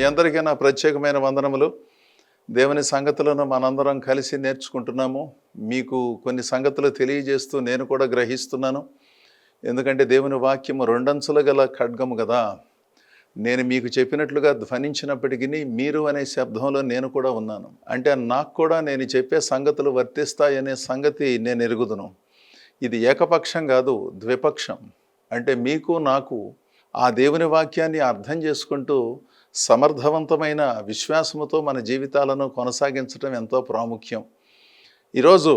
అందరికీ నా ప్రత్యేకమైన వందనములు. దేవుని సంగతులను మనందరం కలిసి నేర్చుకుంటున్నాము. మీకు కొన్ని సంగతులు తెలియజేస్తూ నేను కూడా గ్రహిస్తున్నాను. ఎందుకంటే దేవుని వాక్యము రెండంచుల గల ఖడ్గము కదా. నేను మీకు చెప్పినట్లుగా ధ్వనించినప్పటికీ మీరు అనే శబ్దంలో నేను కూడా ఉన్నాను. అంటే నాకు కూడా నేను చెప్పే సంగతులు వర్తిస్తాయనే సంగతి నేను ఎరుగుదును. ఇది ఏకపక్షం కాదు, ద్విపక్షం. అంటే మీకు నాకు ఆ దేవుని వాక్యాన్ని అర్థం చేసుకుంటూ సమర్థవంతమైన విశ్వాసముతో మన జీవితాలను కొనసాగించడం ఎంతో ప్రాముఖ్యం. ఈరోజు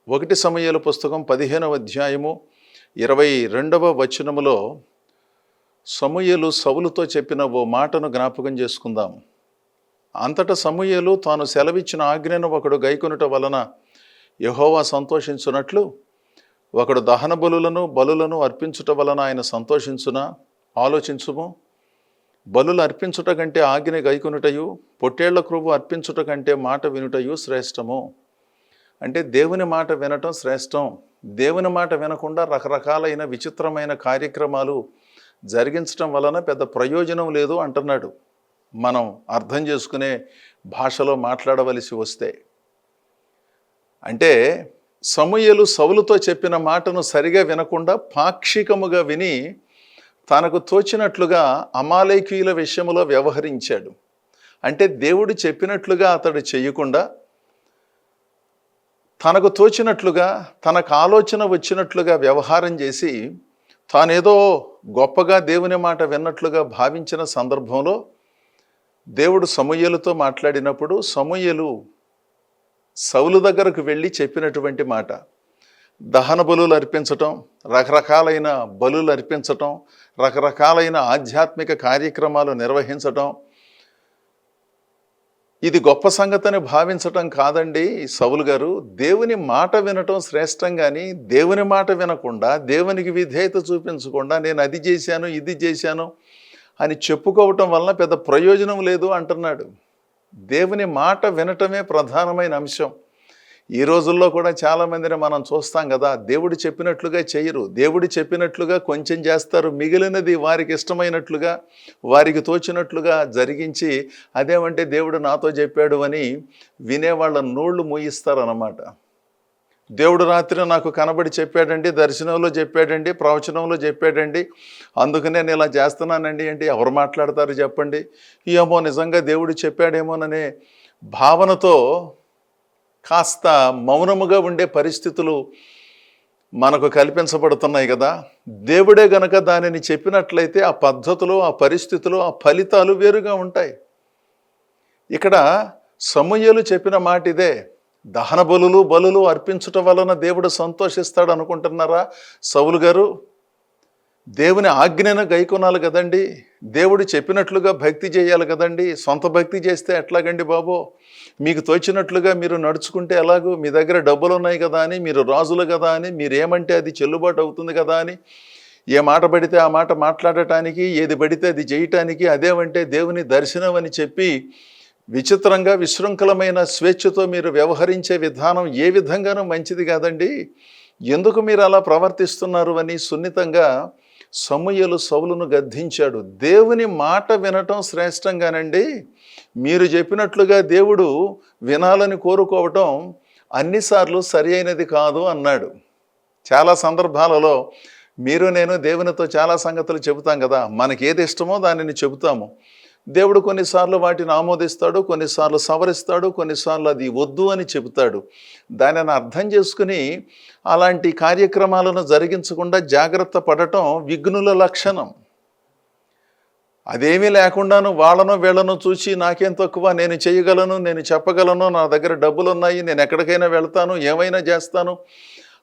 1 సమూయేలు పుస్తకం 15వ అధ్యాయము 22వ వచనములో సమూయేలు సౌలుతో చెప్పిన ఓ మాటను జ్ఞాపకం చేసుకుందాం. అంతటా సమూయేలు తాను సెలవిచ్చిన ఆజ్ఞను ఒకడు గైకొనుట వలన యెహోవా సంతోషించున్నట్లు ఒకడు దహన బలులను అర్పించుట వలన ఆయన సంతోషించునా? ఆలోచించుము. బలులు అర్పించుట కంటే ఆజ్ఞ గైకొనుటయు, పొట్టేళ్ల క్రొవ్వు అర్పించుట కంటే మాట వినుటయు శ్రేష్టము. అంటే దేవుని మాట వినటం శ్రేష్టం. దేవుని మాట వినకుండా రకరకాలైన విచిత్రమైన కార్యక్రమాలు జరిగించటం వలన పెద్ద ప్రయోజనం లేదు అంటున్నాడు. మనం అర్థం చేసుకునే భాషలో మాట్లాడవలసి వస్తే, అంటే సమూయేలు సౌలుతో చెప్పిన మాటను సరిగా వినకుండా పాక్షికముగా విని తనకు తోచినట్లుగా అమాలేకీయుల విషయంలో వ్యవహరించాడు. అంటే దేవుడు చెప్పినట్లుగా అతడు చేయకుండా తనకు తోచినట్లుగా, తనకు ఆలోచన వచ్చినట్లుగా వ్యవహారం చేసి తానేదో గొప్పగా దేవుని మాట విన్నట్లుగా భావించిన సందర్భంలో దేవుడు సమూయేలుతో మాట్లాడినప్పుడు సమూయేలు సౌలు దగ్గరకు వెళ్ళి చెప్పినటువంటి మాట, దహన బలులు అర్పించటం, రకరకాలైన బలులు అర్పించటం, రకరకాలైన ఆధ్యాత్మిక కార్యక్రమాలు నిర్వహించటం, ఇది గొప్ప సంగతిని భావించటం కాదండి సౌలు గారు. దేవుని మాట వినటం శ్రేష్టం. కానీ దేవుని మాట వినకుండా, దేవునికి విధేయత చూపించకుండా నేను అది చేశాను ఇది చేశాను అని చెప్పుకోవటం వలన పెద్ద ప్రయోజనం లేదు అంటున్నాడు. దేవుని మాట వినటమే ప్రధానమైన అంశం. ఈ రోజుల్లో కూడా చాలామందిని మనం చూస్తాం కదా, దేవుడు చెప్పినట్లుగా చేయరు. దేవుడు చెప్పినట్లుగా కొంచెం చేస్తారు, మిగిలినది వారికి ఇష్టమైనట్లుగా, వారికి తోచినట్లుగా జరిగించి అదేమంటే దేవుడు నాతో చెప్పాడు అని వినేవాళ్ళ నోళ్ళు మూయిస్తారన్నమాట. దేవుడు రాత్రి నాకు కనబడి చెప్పాడండి, దర్శనంలో చెప్పాడండి, ప్రవచనంలో చెప్పాడండి, అందుకు నేను ఇలా చేస్తున్నానండి అంటే ఎవరు మాట్లాడతారు చెప్పండి? ఏమో నిజంగా దేవుడు చెప్పాడేమోననే భావనతో కాస్త మౌనముగా ఉండే పరిస్థితులు మనకు కల్పించబడుతున్నాయి కదా. దేవుడే గనక దానిని చెప్పినట్లయితే ఆ పద్ధతులు, ఆ పరిస్థితులు, ఆ ఫలితాలు వేరుగా ఉంటాయి. ఇక్కడ సమూయేలు చెప్పిన మాట ఇదే, దహన బలులు అర్పించటం వలన దేవుడు సంతోషిస్తాడు అనుకుంటున్నారా సౌలు గారు? దేవుని ఆజ్ఞను గైకొనాలి కదండి, దేవుడు చెప్పినట్లుగా భక్తి చేయాలి కదండి. సొంత భక్తి చేస్తే ఎట్లాగండి బాబో? మీకు తోచినట్లుగా మీరు నడుచుకుంటే ఎలాగూ? మీ దగ్గర డబ్బులు ఉన్నాయి కదా అని, మీరు రాజులు కదా అని, మీరేమంటే అది చెల్లుబాటు అవుతుంది కదా అని, ఏ మాట పడితే ఆ మాట మాట్లాడటానికి, ఏది పడితే అది చేయటానికి, అదేమంటే దేవుని దర్శనం అని చెప్పి విచిత్రంగా విశృంఖలమైన స్వేచ్ఛతో మీరు వ్యవహరించే విధానం ఏ విధంగానూ మంచిది కాదండి. ఎందుకు మీరు అలా ప్రవర్తిస్తున్నారు అని సున్నితంగా సమూయేలు సౌలును గద్దించాడు. దేవుని మాట వినటం శ్రేష్టంగానండి, మీరు చెప్పినట్లుగా దేవుడు వినాలని కోరుకోవటం అన్నిసార్లు సరి అయినది కాదు అన్నాడు. చాలా సందర్భాలలో మీరు నేను దేవునితో చాలా సంగతులు చెబుతాం కదా, మనకి ఏది ఇష్టమో దానిని చెబుతాము. దేవుడు కొన్నిసార్లు వాటిని ఆమోదిస్తాడు, కొన్నిసార్లు సవరిస్తాడు, కొన్నిసార్లు అది వద్దు అని చెబుతాడు. దానిని అర్థం చేసుకుని అలాంటి కార్యక్రమాలను జరిగించకుండా జాగ్రత్త పడటం విఘ్నుల లక్షణం. అదేమీ లేకుండాను వాళ్ళను వీళ్ళను చూసి నాకేం తక్కువ, నేను చేయగలను, నేను చెప్పగలను, నా దగ్గర డబ్బులు ఉన్నాయి, నేను ఎక్కడికైనా వెళ్తాను, ఏమైనా చేస్తాను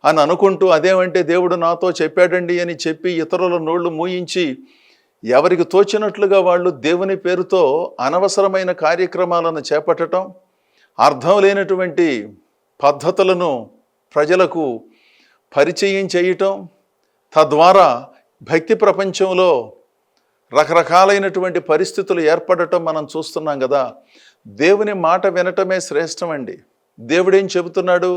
అని అనుకుంటూ అదేమంటే దేవుడు నాతో చెప్పాడండి అని చెప్పి ఇతరుల నోళ్ళు మూయించి ఎవరికి తోచినట్లుగా వాళ్ళు దేవుని పేరుతో అనవసరమైన కార్యక్రమాలను చేపట్టడం, అర్థం లేనటువంటి పద్ధతులను ప్రజలకు పరిచయం చేయటం, తద్వారా భక్తి ప్రపంచంలో రకరకాలైనటువంటి పరిస్థితులు ఏర్పడటం మనం చూస్తున్నాం కదా. దేవుని మాట వినటమే శ్రేష్టమండి. దేవుడేం చెబుతున్నాడు?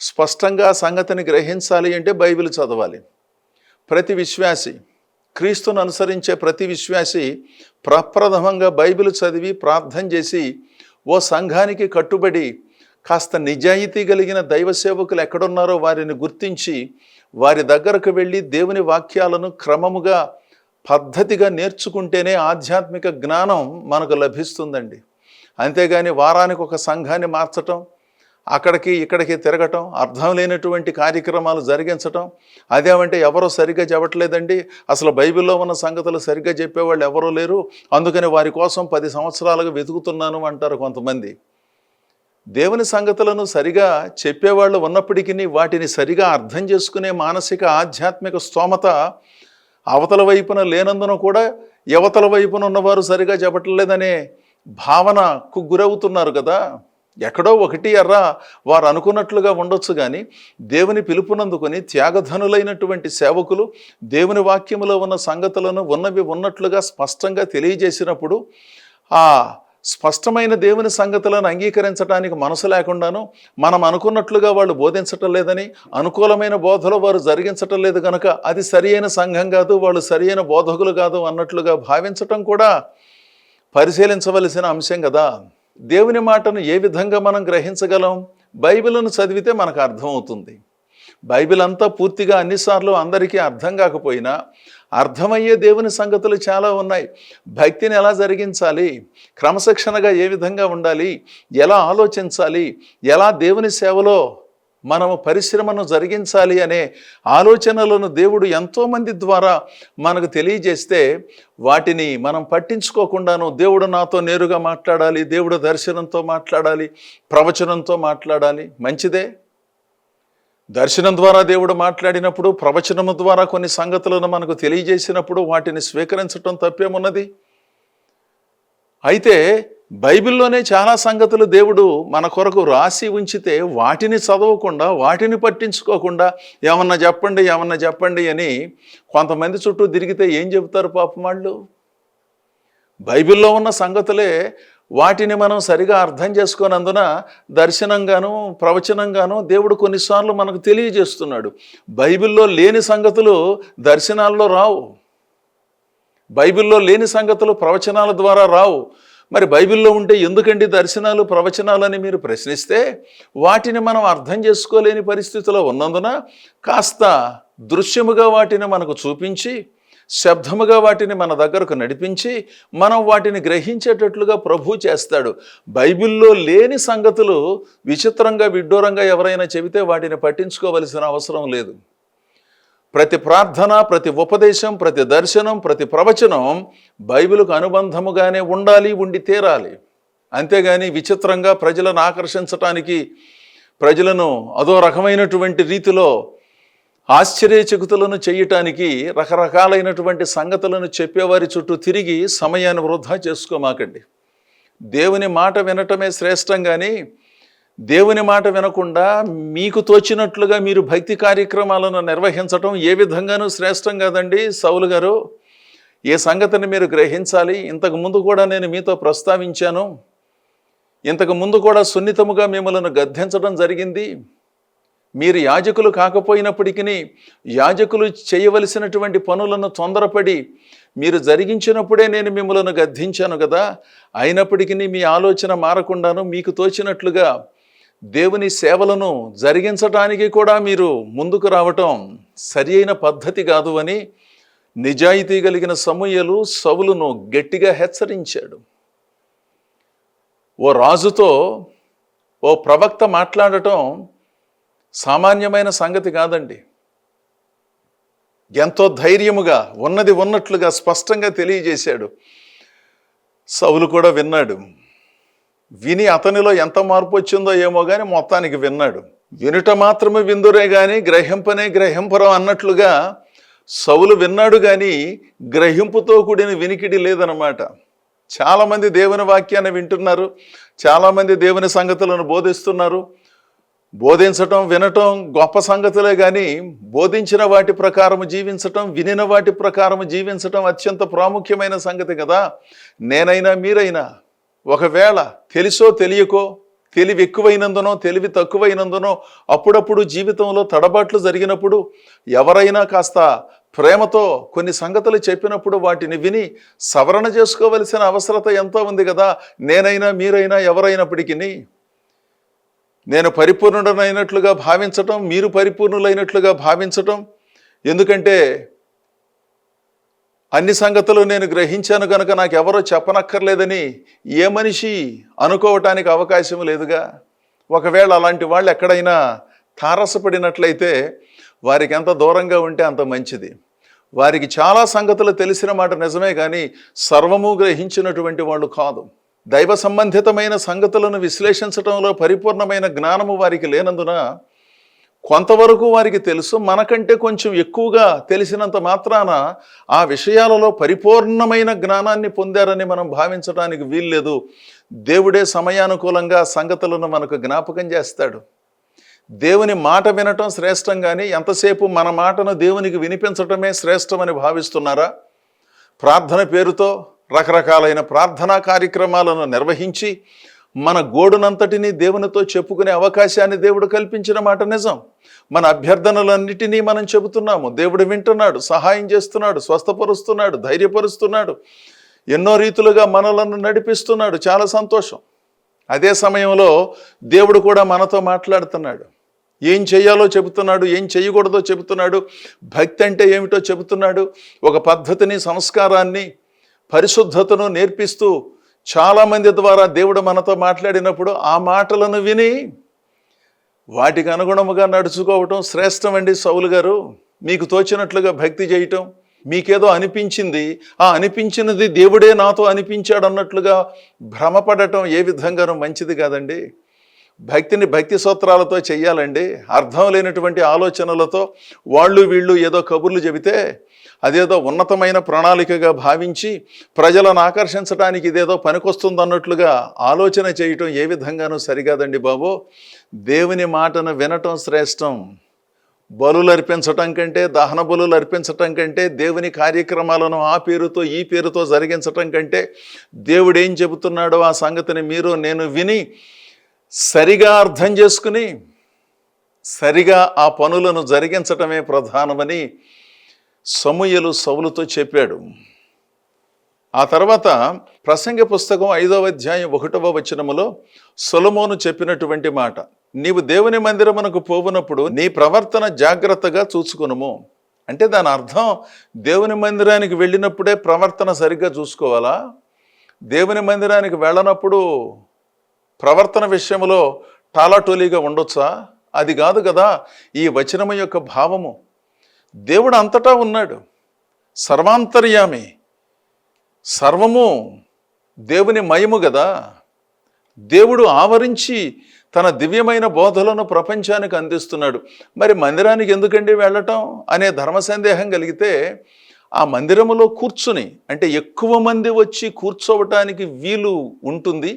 స్పష్టంగా సంగతిని గ్రహించాలి అంటే బైబిల్ చదవాలి. ప్రతి విశ్వాసి క్రీస్తును అనుసరించే ప్రతి విశ్వాసి ప్రప్రథమంగా బైబిల్ చదివి ప్రార్థన చేసి ఓ సంఘానికి కట్టుబడి కాస్త నిజాయితీ కలిగిన దైవ సేవకులు ఎక్కడున్నారో వారిని గుర్తించి వారి దగ్గరకు వెళ్ళి దేవుని వాక్యాలను క్రమముగా పద్ధతిగా నేర్చుకుంటేనే ఆధ్యాత్మిక జ్ఞానం మనకు లభిస్తుందండి. అంతేగాని వారానికి ఒక సంఘాన్ని మార్చటం, అక్కడికి ఇక్కడికి తిరగటం, అర్థం లేనటువంటి కార్యక్రమాలు జరిగించటం, అదేమంటే ఎవరో సరిగ్గా చెప్పట్లేదండి, అసలు బైబిల్లో ఉన్న సంగతులు సరిగ్గా చెప్పేవాళ్ళు ఎవరూ లేరు, అందుకని వారి కోసం 10 సంవత్సరాలుగా వెతుకుతున్నాను అంటారు కొంతమంది. దేవుని సంగతులను సరిగా చెప్పేవాళ్ళు ఉన్నప్పటికీ వాటిని సరిగా అర్థం చేసుకునే మానసిక ఆధ్యాత్మిక స్తోమత అవతల వైపున లేనందున కూడా యువతల వైపున ఉన్నవారు సరిగా చెప్పట్లేదనే భావనకు గురవుతున్నారు కదా. ఎక్కడో ఒకటి ఎర్ర వారు అనుకున్నట్లుగా ఉండొచ్చు, కానీ దేవుని పిలుపునందుకొని త్యాగధనులైనటువంటి సేవకులు దేవుని వాక్యములో ఉన్న సంగతులను ఉన్నవి ఉన్నట్లుగా స్పష్టంగా తెలియజేసినప్పుడు ఆ స్పష్టమైన దేవుని సంగతులను అంగీకరించడానికి మనసు లేకుండాను మనం అనుకున్నట్లుగా వాళ్ళు బోధించటం లేదని, అనుకూలమైన బోధలు వారు జరిగించటం లేదు కనుక అది సరి అయిన సంఘం కాదు, వాళ్ళు సరి అయిన బోధకులు కాదు అన్నట్లుగా భావించటం కూడా పరిశీలించవలసిన అంశం కదా. దేవుని మాటను ఏ విధంగా మనం గ్రహించగలం? బైబిల్ను చదివితే మనకు అర్థమవుతుంది. బైబిల్ అంతా పూర్తిగా అన్నిసార్లు అందరికీ అర్థం కాకపోయినా అర్థమయ్యే దేవుని సంగతులు చాలా ఉన్నాయి. భక్తిని ఎలా జరిగించాలి, క్రమశిక్షణగా ఏ విధంగా ఉండాలి, ఎలా ఆలోచించాలి, ఎలా దేవుని సేవలో మనము పరిశ్రమను జరిగించాలి అనే ఆలోచనలను దేవుడు ఎంతోమంది ద్వారా మనకు తెలియజేస్తే వాటిని మనం పట్టించుకోకుండాను దేవుడు నాతో నేరుగా మాట్లాడాలి, దేవుడు దర్శనంతో మాట్లాడాలి, ప్రవచనంతో మాట్లాడాలి, మంచిదే. దర్శనం ద్వారా దేవుడు మాట్లాడినప్పుడు, ప్రవచనము ద్వారా కొన్ని సంగతులను మనకు తెలియజేసినప్పుడు వాటిని స్వీకరించటం తప్పేమున్నది? అయితే బైబిల్లోనే చాలా సంగతులు దేవుడు మన కొరకు రాసి ఉంచితే వాటిని చదవకుండా, వాటిని పట్టించుకోకుండా ఏమన్నా చెప్పండి అని కొంతమంది చుట్టూ తిరిగితే ఏం చెబుతారు పాపం వాళ్ళు? బైబిల్లో ఉన్న సంగతులే వాటిని మనం సరిగా అర్థం చేసుకోనందున దర్శనంగాను ప్రవచనంగాను దేవుడు కొన్నిసార్లు మనకు తెలియజేస్తున్నాడు. బైబిల్లో లేని సంగతులు దర్శనాల్లో రావు, బైబిల్లో లేని సంగతులు ప్రవచనాల ద్వారా రావు. మరి బైబిల్లో ఉంటే ఎందుకండి దర్శనాలు ప్రవచనాలని మీరు ప్రశ్నిస్తే, వాటిని మనం అర్థం చేసుకోలేని పరిస్థితిలో ఉన్నందున కాస్త దృశ్యముగా వాటిని మనకు చూపించి, శబ్దముగా వాటిని మన దగ్గరకు నడిపించి మనం వాటిని గ్రహించేటట్లుగా ప్రభు చేస్తాడు. బైబిల్లో లేని సంగతులు విచిత్రంగా విడ్డూరంగా ఎవరైనా చెబితే వాటిని పట్టించుకోవలసిన అవసరం లేదు. ప్రతి ప్రార్థన, ప్రతి ఉపదేశం, ప్రతి దర్శనం, ప్రతి ప్రవచనం బైబిలుకు అనుబంధముగానే ఉండాలి, ఉండి తీరాలి. అంతేగాని విచిత్రంగా ప్రజలను ఆకర్షించటానికి, ప్రజలను అదో రకమైనటువంటి రీతిలో ఆశ్చర్యచకితులను చేయటానికి రకరకాలైనటువంటి సంగతులను చెప్పేవారి చుట్టూ తిరిగి సమయాన్ని వృధా చేసుకోమాకండి. దేవుని మాట వినటమే శ్రేష్టం, కానీ దేవుని మాట వినకుండా మీకు తోచినట్లుగా మీరు భక్తి కార్యక్రమాలను నిర్వహించటం ఏ విధంగానూ శ్రేష్టం కాదండి. సౌలు గారు, ఏ సంగతిని మీరు గ్రహించాలి. ఇంతకు ముందు కూడా నేను మీతో ప్రస్తావించాను, ఇంతకు ముందు కూడా సున్నితముగా మిమ్మల్ని గద్దించడం జరిగింది. మీరు యాజకులు కాకపోయినప్పటికీ యాజకులు చేయవలసినటువంటి పనులను తొందరపడి మీరు జరిగించినప్పుడే నేను మిమ్మల్ని గద్దించాను కదా. అయినప్పటికీ మీ ఆలోచన మారకుండాను మీకు తోచినట్లుగా దేవుని సేవలను జరిగించటానికి కూడా మీరు ముందుకు రావటం సరి అయిన పద్ధతి కాదు అని నిజాయితీ కలిగిన సమూయేలు సౌలును గట్టిగా హెచ్చరించాడు. ఓ రాజుతో ఓ ప్రవక్త మాట్లాడటం సామాన్యమైన సంగతి కాదండి. ఎంతో ధైర్యముగా ఉన్నది ఉన్నట్లుగా స్పష్టంగా తెలియజేశాడు. సౌలు కూడా విన్నాడు. విని అతనిలో ఎంత మార్పు వచ్చిందో ఏమో కానీ మొత్తానికి విన్నాడు. వినుట మాత్రమే విందురే కానీ గ్రహింపనే గ్రహింపరం అన్నట్లుగా సౌలు విన్నాడు, కానీ గ్రహింపుతో కూడిన వినికిడి లేదనమాట. చాలామంది దేవుని వాక్యాన్ని వింటున్నారు, చాలామంది దేవుని సంగతులను బోధిస్తున్నారు. బోధించటం, వినటం గొప్ప సంగతులే, కానీ బోధించిన వాటి ప్రకారము జీవించటం, వినిన వాటి ప్రకారము జీవించటం అత్యంత ప్రాముఖ్యమైన సంగతి కదా. నేనైనా మీరైనా ఒకవేళ తెలుసో తెలియకో తెలివి ఎక్కువైనందునో తెలివి తక్కువైనందునో అప్పుడప్పుడు జీవితంలో తడబాట్లు జరిగినప్పుడు ఎవరైనా కాస్త ప్రేమతో కొన్ని సంగతులు చెప్పినప్పుడు వాటిని విని సవరణ చేసుకోవలసిన అవసరత ఎంతో ఉంది కదా. నేనైనా మీరైనా ఎవరైనప్పటికీ నేను పరిపూర్ణుడనైనట్లుగా భావించటం, మీరు పరిపూర్ణులైనట్లుగా భావించటం. ఎందుకంటే అన్ని సంగతులు నేను గ్రహించాను కనుక నాకు ఎవరో చెప్పనక్కర్లేదని ఏ మనిషి అనుకోవటానికి అవకాశం లేదుగా. ఒకవేళ అలాంటి వాళ్ళు ఎక్కడైనా తారసపడినట్లయితే వారికి ఎంత దూరంగా ఉంటే అంత మంచిది. వారికి చాలా సంగతులు తెలిసిన మాట నిజమే, కానీ సర్వము గ్రహించినటువంటి వాళ్ళు కాదు. దైవ సంబంధితమైన సంగతులను విశ్లేషించడంలో పరిపూర్ణమైన జ్ఞానము వారికి లేనందున కొంతవరకు వారికి తెలుసు. మనకంటే కొంచెం ఎక్కువగా తెలిసినంత మాత్రాన ఆ విషయాలలో పరిపూర్ణమైన జ్ఞానాన్ని పొందారని మనం భావించడానికి వీల్లేదు. దేవుడే సమయానుకూలంగా సంగతులను మనకు జ్ఞాపకం చేస్తాడు. దేవుని మాట వినటం శ్రేష్టం, కానీ ఎంతసేపు మన మాటను దేవునికి వినిపించటమే శ్రేష్టమని భావిస్తున్నారా? ప్రార్థన పేరుతో రకరకాలైన ప్రార్థనా కార్యక్రమాలను నిర్వహించి మన గోడునంతటినీ దేవునితో చెప్పుకునే అవకాశాన్ని దేవుడు కల్పించిన మాట నిజం. మన అభ్యర్థనలన్నిటినీ మనం చెబుతున్నాము, దేవుడు వింటున్నాడు, సహాయం చేస్తున్నాడు, స్వస్థపరుస్తున్నాడు, ధైర్యపరుస్తున్నాడు, ఎన్నో రీతులుగా మనలను నడిపిస్తున్నాడు. చాలా సంతోషం. అదే సమయంలో దేవుడు కూడా మనతో మాట్లాడుతున్నాడు. ఏం చేయాలో చెబుతున్నాడు, ఏం చేయకూడదో చెబుతున్నాడు, భక్తి అంటే ఏమిటో చెబుతున్నాడు. ఒక పద్ధతిని, సంస్కారాన్ని, పరిశుద్ధతను నేర్పిస్తూ చాలామంది ద్వారా దేవుడు మనతో మాట్లాడినప్పుడు ఆ మాటలను విని వాటికి అనుగుణముగా నడుచుకోవటం శ్రేష్టం అండి. సౌలు గారు, మీకు తోచినట్లుగా భక్తి చేయటం, మీకేదో అనిపించింది, ఆ అనిపించినది దేవుడే నాతో అనిపించాడు అన్నట్లుగా భ్రమపడటం ఏ విధంగానూ మంచిది కాదండి. భక్తిని భక్తి సూత్రాలతో చెయ్యాలండి. అర్థం లేనటువంటి ఆలోచనలతో వాళ్ళు వీళ్ళు ఏదో కబుర్లు చెబితే అదేదో ఉన్నతమైన ప్రణాళికగా భావించి ప్రజలను ఆకర్షించడానికి ఇదేదో పనికొస్తుందన్నట్లుగా ఆలోచన చేయటం ఏ విధంగానూ సరికాదండి బాబు. దేవుని మాటను వినటం శ్రేష్టం. బలులు అర్పించటం కంటే, దహన బలులు అర్పించటం కంటే, దేవుని కార్యక్రమాలను ఆ పేరుతో ఈ పేరుతో జరిగించటం కంటే దేవుడు ఏం చెబుతున్నాడో ఆ సంగతిని మీరు నేను విని సరిగా అర్థం చేసుకుని సరిగా ఆ పనులను జరిగించటమే ప్రధానమని సమూయేలు సౌలుతో చెప్పాడు. ఆ తర్వాత ప్రసంగి పుస్తకం 5వ అధ్యాయం 1వ వచనములో సొలొమోను చెప్పినటువంటి మాట, నీవు దేవుని మందిరమునకు పోవునప్పుడు నీ ప్రవర్తన జాగ్రత్తగా చూసుకొనుము. అంటే దాని అర్థం దేవుని మందిరానికి వెళ్ళినప్పుడే ప్రవర్తన సరిగ్గా చూసుకోవాలా? దేవుని మందిరానికి వెళ్ళనప్పుడు ప్రవర్తన విషయంలో టాలాటోలీగా ఉండొచ్చా? అది కాదు కదా ఈ వచనము యొక్క భావము. దేవుడు అంతటా ఉన్నాడు, సర్వాంతర్యామి, సర్వము దేవుని మయము కదా. దేవుడు ఆవరించి తన దివ్యమైన బోధలను ప్రపంచానికి అందిస్తున్నాడు. మరి మందిరానికి ఎందుకండి వెళ్ళటం అనే ధర్మ సందేహం కలిగితే ఆ మందిరములో కూర్చుని, అంటే ఎక్కువ మంది వచ్చి కూర్చోవటానికి వీలు ఉంటుంది.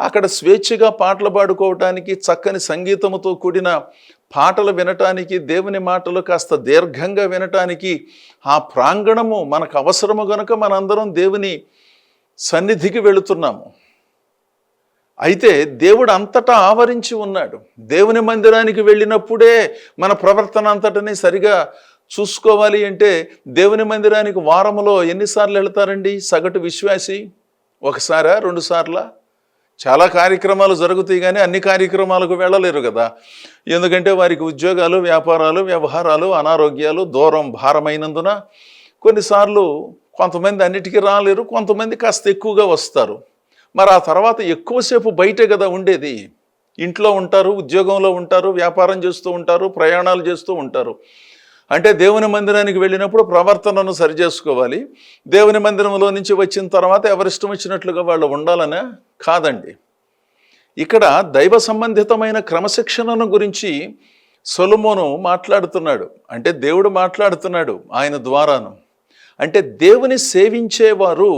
అక్కడ స్వేచ్ఛగా పాటలు పాడుకోవటానికి, చక్కని సంగీతముతో కూడిన పాటలు వినటానికి, దేవుని మాటలు కాస్త దీర్ఘంగా వినటానికి ఆ ప్రాంగణము మనకు అవసరము గనుక మనందరం దేవుని సన్నిధికి వెళుతున్నాము. అయితే దేవుడు అంతటా ఆవరించి ఉన్నాడు. దేవుని మందిరానికి వెళ్ళినప్పుడే మన ప్రవర్తన అంతటిని సరిగా చూసుకోవాలి. అంటే దేవుని మందిరానికి వారములో ఎన్నిసార్లు వెళతారండి సగటు విశ్వాసి? ఒకసారా, 2 సార్లా? చాలా కార్యక్రమాలు జరుగుతాయి, కానీ అన్ని కార్యక్రమాలకు వెళ్ళలేరు కదా. ఎందుకంటే వారికి ఉద్యోగాలు, వ్యాపారాలు, వ్యవహారాలు, అనారోగ్యాలు, దూరం భారమైనందున కొన్నిసార్లు కొంతమంది అన్నిటికీ రాలేరు, కొంతమంది కాస్త ఎక్కువగా వస్తారు. మరి ఆ తర్వాత ఎక్కువసేపు బయటే కదా ఉండేది. ఇంట్లో ఉంటారు, ఉద్యోగంలో ఉంటారు, వ్యాపారం చేస్తూ ఉంటారు, ప్రయాణాలు చేస్తూ ఉంటారు. అంటే దేవుని మందిరానికి వెళ్ళినప్పుడు ప్రవర్తనను సరిచేసుకోవాలి. దేవుని మందిరంలో నుంచి వచ్చిన తర్వాత ఎవరిష్టం వచ్చినట్లుగా వాళ్ళు ఉండాలనే కాదండి. ఇక్కడ దైవ సంబంధితమైన క్రమశిక్షణను గురించి సొలొమోను మాట్లాడుతున్నాడు. అంటే దేవుడు మాట్లాడుతున్నాడు ఆయన ద్వారాను. అంటే దేవుని సేవించేవారు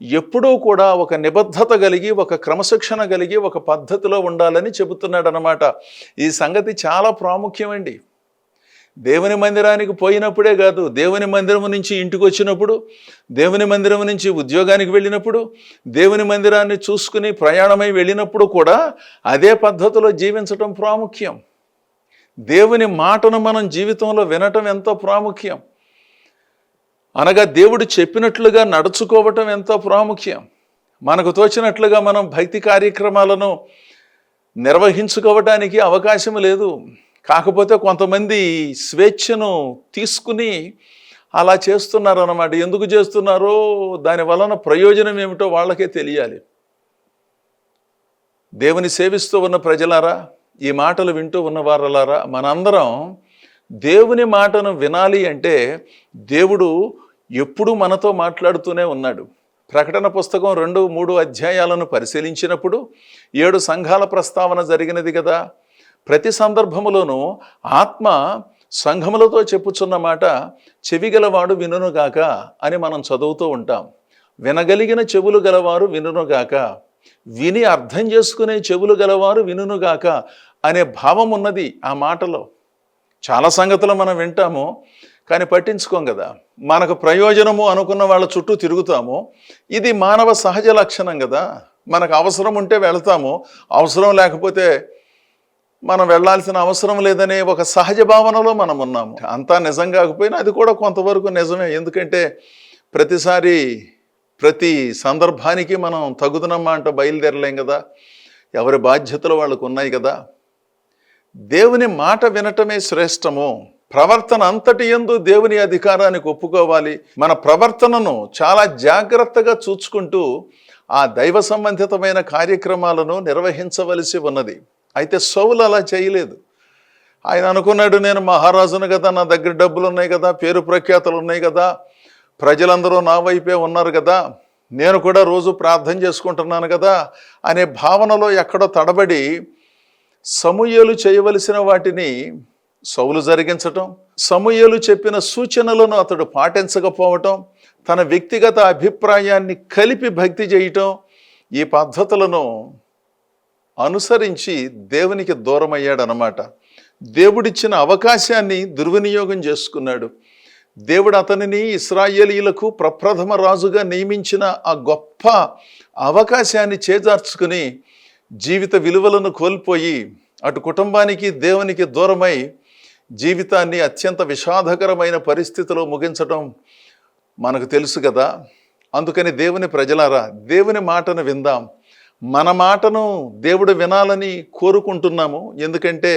ఎప్పుడూ కూడా ఒక నిబద్ధత కలిగి, ఒక క్రమశిక్షణ కలిగి, ఒక పద్ధతిలో ఉండాలని చెబుతున్నాడు అన్నమాట. ఈ సంగతి చాలా ప్రాముఖ్యమండి. దేవుని మందిరానికి పోయినప్పుడే కాదు, దేవుని మందిరం నుంచి ఇంటికి వచ్చినప్పుడు, దేవుని మందిరం నుంచి ఉద్యోగానికి వెళ్ళినప్పుడు, దేవుని మందిరాన్ని చూసుకుని ప్రయాణమై వెళ్ళినప్పుడు కూడా అదే పద్ధతిలో జీవించటం ప్రాముఖ్యం. దేవుని మాటను మనం జీవితంలో వినటం ఎంతో ప్రాముఖ్యం. అనగా దేవుడు చెప్పినట్లుగా నడుచుకోవటం ఎంతో ప్రాముఖ్యం. మనకు తోచినట్లుగా మనం భక్తి కార్యక్రమాలను నిర్వహించుకోవడానికి అవకాశం లేదు. కాకపోతే కొంతమంది స్వేచ్ఛను తీసుకుని అలా చేస్తున్నారు అన్నమాట. ఎందుకు చేస్తున్నారో దాని వలన ప్రయోజనం ఏమిటో వాళ్ళకే తెలియాలి. దేవుని సేవిస్తూ ఉన్న ప్రజలారా, ఈ మాటలు వింటూ ఉన్నవారలారా, మనందరం దేవుని మాటను వినాలి అంటే దేవుడు ఎప్పుడూ మనతో మాట్లాడుతూనే ఉన్నాడు. ప్రకటన పుస్తకం 2-3 అధ్యాయాలను పరిశీలించినప్పుడు 7 సంఘాల ప్రస్తావన జరిగినది కదా. ప్రతి సందర్భములోనూ ఆత్మ సంఘములతో చెప్పుచున్న మాట చెవిగలవాడు వినుగాక అని మనం చదువుతూ ఉంటాం. వినగలిగిన చెవులు గలవారు వినుగాక, విని అర్థం చేసుకునే చెవులు గలవారు వినుగాక అనే భావం ఉన్నది ఆ మాటలో. చాలా సంగతులు మనం వింటాము కానీ పట్టించుకోం కదా. మనకు ప్రయోజనము అనుకున్న వాళ్ళ చుట్టూ తిరుగుతాము. ఇది మానవ సహజ లక్షణం కదా. మనకు అవసరం ఉంటే వెళతాము, అవసరం లేకపోతే మనం వెళ్ళాల్సిన అవసరం లేదనే ఒక సహజ భావనలో మనం ఉన్నాము. అంతా నిజం కాకపోయినా అది కూడా కొంతవరకు నిజమే. ఎందుకంటే ప్రతిసారి ప్రతి సందర్భానికి మనం తగుదనమ్మా అంట బయలుదేరలేం కదా. ఎవరి బాధ్యతలు వాళ్ళకు ఉన్నాయి కదా. దేవుని మాట వినటమే శ్రేష్టము. ప్రవర్తన అంతటి యందు దేవుని అధికారానికి ఒప్పుకోవాలి. మన ప్రవర్తనను చాలా జాగ్రత్తగా చూచుకుంటూ ఆ దైవ సంబంధితమైన కార్యక్రమాలను నిర్వహించవలసి ఉన్నది. అయితే సౌలు అలా చేయలేదు. ఆయన అనుకున్నాడు, నేను మహారాజును కదా, నా దగ్గర డబ్బులు ఉన్నాయి కదా, పేరు ప్రఖ్యాతలు ఉన్నాయి కదా, ప్రజలందరూ నా వైపే ఉన్నారు కదా, నేను కూడా రోజు ప్రార్థన చేసుకుంటున్నాను కదా అనే భావనలో ఎక్కడో తడబడి సమూయేలు చేయవలసిన వాటిని సౌలు జరిగించటం, సమూయేలు చెప్పిన సూచనలను అతడు పాటించకపోవటం, తన వ్యక్తిగత అభిప్రాయాన్ని కలిపి భక్తి చేయటం, ఈ పద్ధతులను అనుసరించి దేవునికి దూరం అయ్యాడనమాట. దేవుడిచ్చిన అవకాశాన్ని దుర్వినియోగం చేసుకున్నాడు. దేవుడు అతనిని ఇశ్రాయేలీయులకు ప్రప్రథమ రాజుగా నియమించిన ఆ గొప్ప అవకాశాన్ని చేజార్చుకుని జీవిత విలువలను కోల్పోయి అటు కుటుంబానికి దేవునికి దూరమై జీవితాన్ని అత్యంత విషాదకరమైన పరిస్థితిలో ముగించడం మనకు తెలుసు కదా. అందుకని దేవుని ప్రజలారా, దేవుని మాటను విందాం. మన మాటను దేవుడు వినాలని కోరుకుంటున్నాము. ఎందుకంటే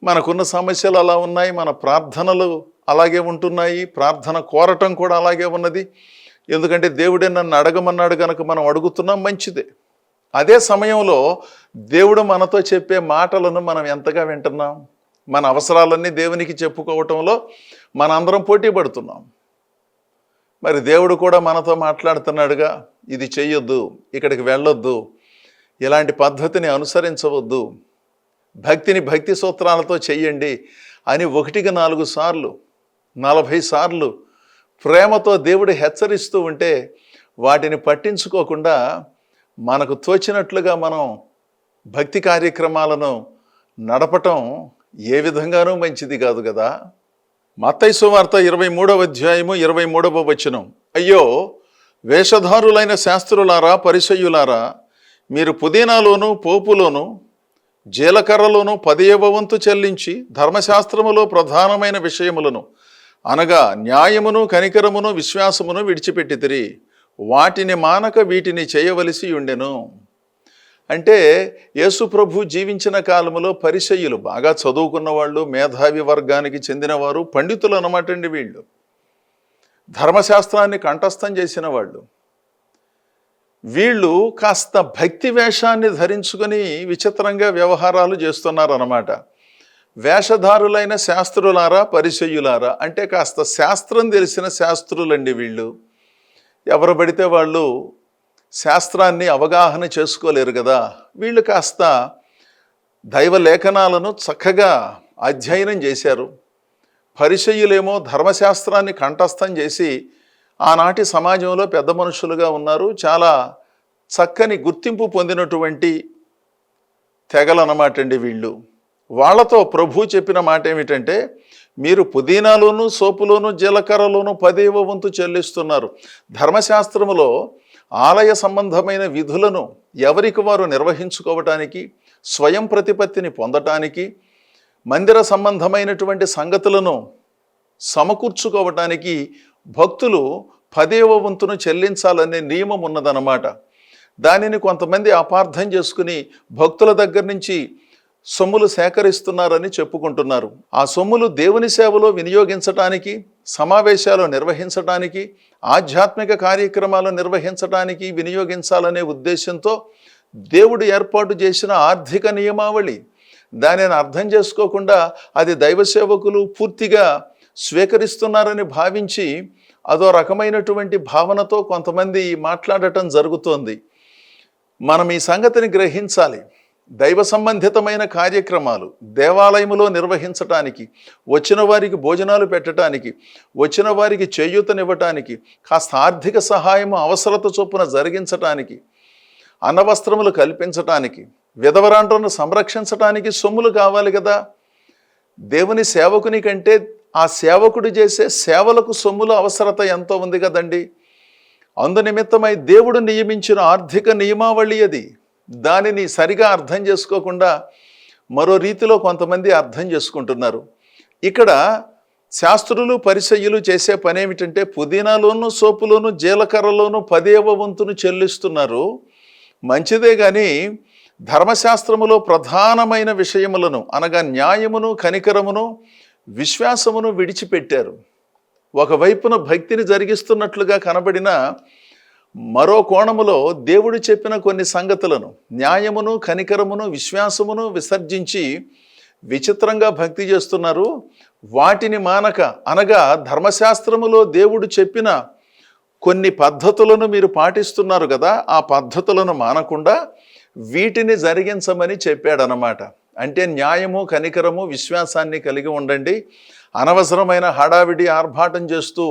మనకున్న సమస్యలు అలా ఉన్నాయి, మన ప్రార్థనలు అలాగే ఉంటున్నాయి, ప్రార్థన కోరటం కూడా అలాగే ఉన్నది. ఎందుకంటే దేవుడే నన్ను అడగమన్నాడు కనుక మనం అడుగుతున్నాం, మంచిదే. అదే సమయంలో దేవుడు మనతో చెప్పే మాటలను మనం ఎంతగా వింటున్నాం? మన అవసరాలన్నీ దేవునికి చెప్పుకోవటంలో మనందరం పోటీ పడుతున్నాం. మరి దేవుడు కూడా మనతో మాట్లాడుతున్నాడుగా, ఇది చెయ్యొద్దు, ఇక్కడికి వెళ్ళొద్దు, ఇలాంటి పద్ధతిని అనుసరించవద్దు, భక్తిని భక్తి సూత్రాలతో చెయ్యండి అని 1-4 సార్లు 40 సార్లు ప్రేమతో దేవుడు హెచ్చరిస్తూ ఉంటే వాటిని పట్టించుకోకుండా మనకు తోచినట్లుగా మనం భక్తి కార్యక్రమాలను నడపటం ఏ విధంగానూ మంచిది కాదు కదా. మత్తయి సువార్త 23వ అధ్యాయము 23వ వచనం. అయ్యో వేషధారులైన శాస్త్రులారా, పరిసయ్యులారా, మీరు పుదీనాలోను పోపులోను జీలకర్రలోను 10వ వంతు చెల్లించి ధర్మశాస్త్రములో ప్రధానమైన విషయములను అనగా న్యాయమును కనికరమును విశ్వాసమును విడిచిపెట్టితిరి, వాటిని మానక వీటిని చేయవలసి ఉండెను. అంటే యేసు ప్రభు జీవించిన కాలంలో పరిసయ్యులు బాగా చదువుకున్న వాళ్ళు, మేధావి వర్గానికి చెందినవారు, పండితులు అన్నమాట అండి. వీళ్ళు ధర్మశాస్త్రాన్ని కంఠస్థం చేసిన వాళ్ళు. వీళ్ళు కాస్త భక్తి వేషాన్ని ధరించుకొని విచిత్రంగా వ్యవహారాలు చేస్తున్నారన్నమాట. వేషధారులైన శాస్త్రులారా, పరిసయ్యులారా అంటే కాస్త శాస్త్రం తెలిసిన శాస్త్రులండి వీళ్ళు. ఎవరు పడితే వాళ్ళు శాస్త్రాన్ని అవగాహన చేసుకోలేరు కదా. వీళ్ళు కాస్త దైవ లేఖనాలను చక్కగా అధ్యయనం చేశారు. పరిసయ్యులేమో ధర్మశాస్త్రాన్ని కంఠస్థం చేసి ఆనాటి సమాజంలో పెద్ద మనుషులుగా ఉన్నారు. చాలా చక్కని గుర్తింపు పొందినటువంటి తెగలన్నమాట అండి వీళ్ళు. వాళ్ళతో ప్రభు చెప్పిన మాట ఏమిటంటే, మీరు పుదీనాలోను సోపులోను జీలకర్రలోను 10వ వంతు చెల్లిస్తున్నారు. ధర్మశాస్త్రములో ఆలయ సంబంధమైన విధులను ఎవరికి వారు నిర్వహించుకోవటానికి, స్వయం ప్రతిపత్తిని పొందటానికి, మందిర సంబంధమైనటువంటి సంగతులను సమకూర్చుకోవటానికి భక్తులు 10వ వంతును చెల్లించాలనే నియమం ఉన్నదన్నమాట. దానిని కొంతమంది అపార్థం చేసుకుని భక్తుల దగ్గర నుంచి సొమ్ములు సేకరిస్తున్నారని చెప్పుకుంటున్నారు. ఆ సొమ్ములు దేవుని సేవలో వినియోగించటానికి, సమావేశాలు నిర్వహించటానికి, ఆధ్యాత్మిక కార్యక్రమాలు నిర్వహించటానికి వినియోగించాలనే ఉద్దేశంతో దేవుడు ఏర్పాటు చేసిన ఆర్థిక నియమావళి. దానిని అర్థం చేసుకోకుండా అది దైవ సేవకులు పూర్తిగా స్వీకరిస్తున్నారని భావించి అదో రకమైనటువంటి భావనతో కొంతమంది మాట్లాడటం జరుగుతోంది. మనం ఈ సంగతిని గ్రహించాలి. దైవ సంబంధితమైన కార్యక్రమాలు దేవాలయములో నిర్వహించటానికి, వచ్చిన వారికి భోజనాలు పెట్టడానికి, వచ్చిన వారికి చేయూతనివ్వటానికి, కాస్త ఆర్థిక సహాయము అవసరత చొప్పున జరిగించటానికి, అన్నవస్త్రములు కల్పించటానికి, విధవరాండ్రను సంరక్షించటానికి సొమ్ములు కావాలి కదా. దేవుని సేవకుని కంటే ఆ సేవకుడు చేసే సేవలకు సొమ్ముల అవసరత ఎంతో ఉంది కదండి. అందునిమిత్తమై దేవుడు నియమించిన ఆర్థిక నియమావళి అది. దానిని సరిగా అర్థం చేసుకోకుండా మరో రీతిలో కొంతమంది అర్థం చేసుకుంటున్నారు. ఇక్కడ శాస్త్రులు పరిసయ్యులు చేసే పని ఏమిటంటే పుదీనాలోను సోపులోను జీలకర్రలోను 10వ వంతును చెల్లిస్తున్నారు. మంచిదే కానీ ధర్మశాస్త్రములో ప్రధానమైన విషయములను అనగా న్యాయమును, కనికరమును, విశ్వాసమును విడిచిపెట్టారు. ఒకవైపున భక్తిని జరిగిస్తున్నట్లుగా కనబడిన మరో కోణములో దేవుడు చెప్పిన కొన్ని సంగతులను, న్యాయమును, కనికరమును, విశ్వాసమును విసర్జించి విచిత్రంగా భక్తి చేస్తున్నారు. వాటిని మానక, అనగా ధర్మశాస్త్రములో దేవుడు చెప్పిన కొన్ని పద్ధతులను మీరు పాటిస్తున్నారు కదా, ఆ పద్ధతులను మానకుండా వీటిని జరిగించమని చెప్పాడనమాట. అంటే న్యాయము, కనికరము, విశ్వాసాన్ని కలిగి ఉండండి. అనవసరమైన హడావిడి ఆర్భాటం చేస్తూ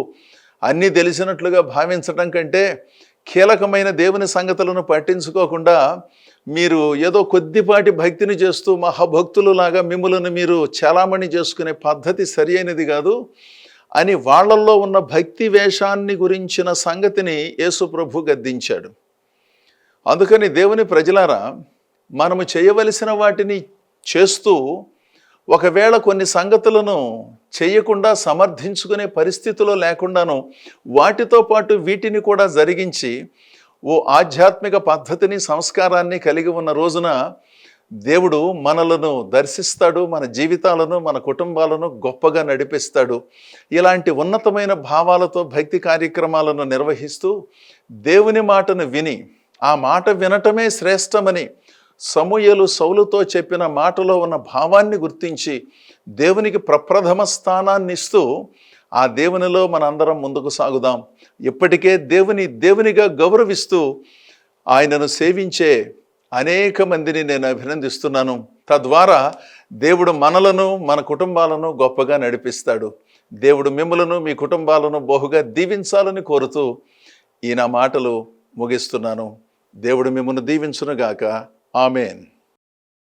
అన్నీ తెలిసినట్లుగా భావించటం కంటే కీలకమైన దేవుని సంగతులను పట్టించుకోకుండా మీరు ఏదో కొద్దిపాటి భక్తిని చేస్తూ మహాభక్తులులాగా మిమ్ములను మీరు చలామణి చేసుకునే పద్ధతి సరి అయినది కాదు అని వాళ్ళల్లో ఉన్న భక్తి వేషాన్ని గురించిన సంగతిని యేసు ప్రభు గద్దించాడు. అందుకని దేవుని ప్రజలారా, మనము చేయవలసిన వాటిని చేస్తూ ఒకవేళ కొన్ని సంగతులను చేయకుండా సమర్థించుకునే పరిస్థితిలో లేకుండాను వాటితో పాటు వీటిని కూడా జరిగించి ఓ ఆధ్యాత్మిక పద్ధతిని, సంస్కారాన్ని కలిగి ఉన్న రోజున దేవుడు మనలను దర్శిస్తాడు, మన జీవితాలను, మన కుటుంబాలను గొప్పగా నడిపిస్తాడు. ఇలాంటి ఉన్నతమైన భావాలతో భక్తి కార్యక్రమాలను నిర్వహిస్తూ దేవుని మాటను విని ఆ మాట వినటమే శ్రేష్టమని సమూయేలు సౌలుతో చెప్పిన మాటలో ఉన్న భావాన్ని గుర్తించి దేవునికి ప్రప్రథమ స్థానాన్ని ఇస్తూ ఆ దేవునిలో మనందరం ముందుకు సాగుదాం. ఇప్పటికే దేవునిగా గౌరవిస్తూ ఆయనను సేవించే అనేక మందిని నేను అభినందిస్తున్నాను. తద్వారా దేవుడు మనలను, మన కుటుంబాలను గొప్పగా నడిపిస్తాడు. దేవుడు మిమ్మలను, మీ కుటుంబాలను బహుగా దీవించాలని కోరుతూ ఈ నా మాటలు ముగిస్తున్నాను. దేవుడు మిమ్మల్ని దీవించునుగాక. ఆమేన్.